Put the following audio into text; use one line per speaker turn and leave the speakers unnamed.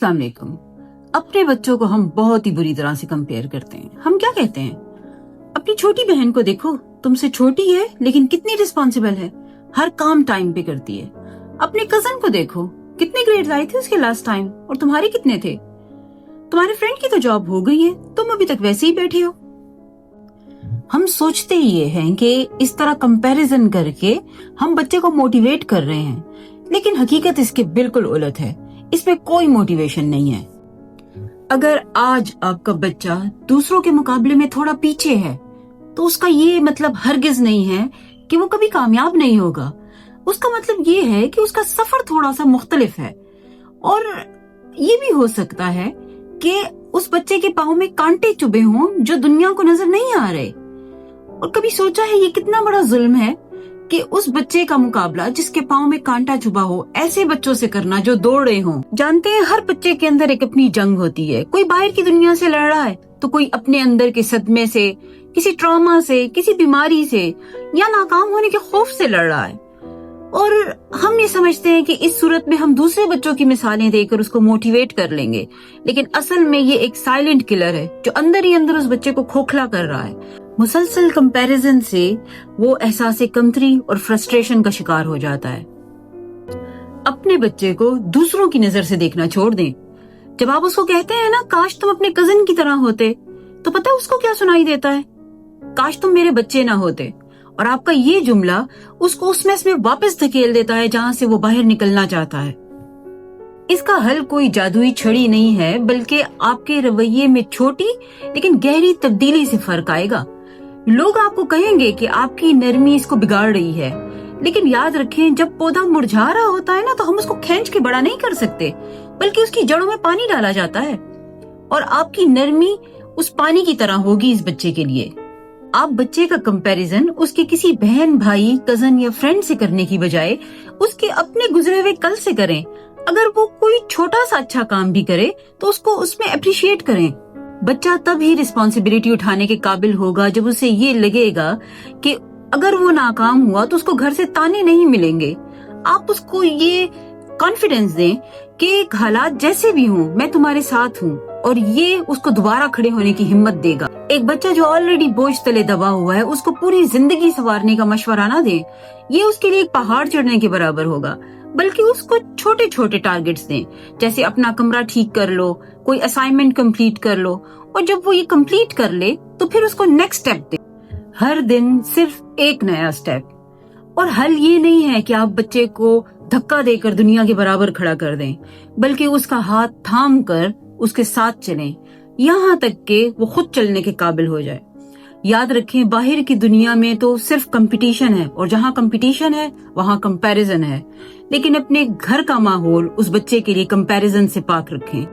अस्सलाम वालेकुम। अपने बच्चों को हम बहुत ही बुरी तरह से कंपेयर करते हैं। हम क्या कहते हैं, अपनी छोटी बहन को देखो, तुमसे छोटी है लेकिन कितनी रिस्पॉन्सिबल है, हर काम टाइम पे करती है। अपने कजन को देखो, कितने ग्रेड्स आए थे उसके लास्ट टाइम और तुम्हारे कितने थे। तुम्हारे फ्रेंड की तो जॉब हो गई है, तुम अभी तक वैसे ही बैठे हो। हम सोचते ये हैं कि इस तरह कंपैरिजन करके हम बच्चे को मोटिवेट कर रहे हैं, लेकिन हकीकत इसके बिल्कुल उलट है। इसमें कोई मोटिवेशन नहीं है। अगर आज आपका बच्चा दूसरों के मुकाबले में थोड़ा पीछे है, तो उसका ये मतलब हरगिज नहीं है कि वो कभी कामयाब नहीं होगा। उसका मतलब ये है कि उसका सफर थोड़ा सा मुख्तलिफ है। और ये भी हो सकता है कि उस बच्चे के पाँव में कांटे चुभे हों जो दुनिया को नजर नहीं आ रहे। और कभी सोचा है ये कितना बड़ा जुल्म है कि उस बच्चे का मुकाबला जिसके पाँव में कांटा चुभा हो ऐसे बच्चों से करना जो दौड़ रहे हों। जानते हैं, हर बच्चे के अंदर एक अपनी जंग होती है। कोई बाहर की दुनिया से लड़ रहा है तो कोई अपने अंदर के सदमे से, किसी ट्रॉमा से, किसी बीमारी से या नाकाम होने के खौफ से लड़ रहा है। और हम ये समझते हैं कि इस सूरत में हम दूसरे बच्चों की मिसालें देकर उसको मोटिवेट कर लेंगे, लेकिन असल में ये एक साइलेंट किलर है जो अंदर ही अंदर उस बच्चे को खोखला कर रहा है। मुसलसल कंपैरिजन से वो एहसास कमतरी और फ्रस्ट्रेशन का शिकार हो जाता है। अपने बच्चे को दूसरों की नजर से देखना छोड़ दें। जब आप उसको कहते हैं ना, काश तुम अपने कजन की तरह होते, तो पता है उसको क्या सुनाई देता है? काश तुम मेरे बच्चे ना होते। और आपका ये जुमला उसको उस मैस में वापस धकेल देता है जहां से वो बाहर निकलना चाहता है। इसका हल कोई जादुई छड़ी नहीं है, बल्कि आपके रवैये में छोटी लेकिन गहरी तब्दीली से फर्क आएगा। लोग आपको कहेंगे कि आपकी नरमी इसको बिगाड़ रही है, लेकिन याद रखें, जब पौधा मुरझा रहा होता है ना, तो हम उसको खींच के बड़ा नहीं कर सकते, बल्कि उसकी जड़ों में पानी डाला जाता है। और आपकी नरमी उस पानी की तरह होगी इस बच्चे के लिए। आप बच्चे का कंपैरिजन उसके किसी बहन, भाई, कजन या फ्रेंड से करने की बजाय उसके अपने गुजरे हुए कल से करें। अगर वो कोई छोटा सा अच्छा काम भी करे तो उसको उसमें अप्रिशिएट करें। बच्चा तब ही रिस्पॉन्सिबिलिटी उठाने के काबिल होगा जब उसे ये लगेगा कि अगर वो नाकाम हुआ तो उसको घर से ताने नहीं मिलेंगे। आप उसको ये कॉन्फिडेंस दें कि हालात जैसे भी हों, मैं तुम्हारे साथ हूँ, और ये उसको दोबारा खड़े होने की हिम्मत देगा। एक बच्चा जो ऑलरेडी बोझ तले दबा हुआ है, उसको पूरी जिंदगी संवारने का मशवरा ना दें। ये उसके लिए एक पहाड़ चढ़ने के बराबर होगा, बल्कि उसको छोटे छोटे टारगेट्स दें, जैसे अपना कमरा ठीक कर लो, कोई असाइनमेंट कंप्लीट कर लो, और जब वो ये कंप्लीट कर ले तो फिर उसको नेक्स्ट स्टेप दें। हर दिन सिर्फ एक नया स्टेप। और हल ये नहीं है कि आप बच्चे को धक्का देकर दुनिया के बराबर खड़ा कर दें, बल्कि उसका हाथ थाम कर उसके साथ चलें, यहाँ तक कि वो खुद चलने के काबिल हो जाए। याद रखें, बाहर की दुनिया में तो सिर्फ कंपटीशन है, और जहाँ कंपटीशन है वहाँ कंपैरिजन है, लेकिन अपने घर का माहौल उस बच्चे के लिए कंपैरिजन से पाक रखें।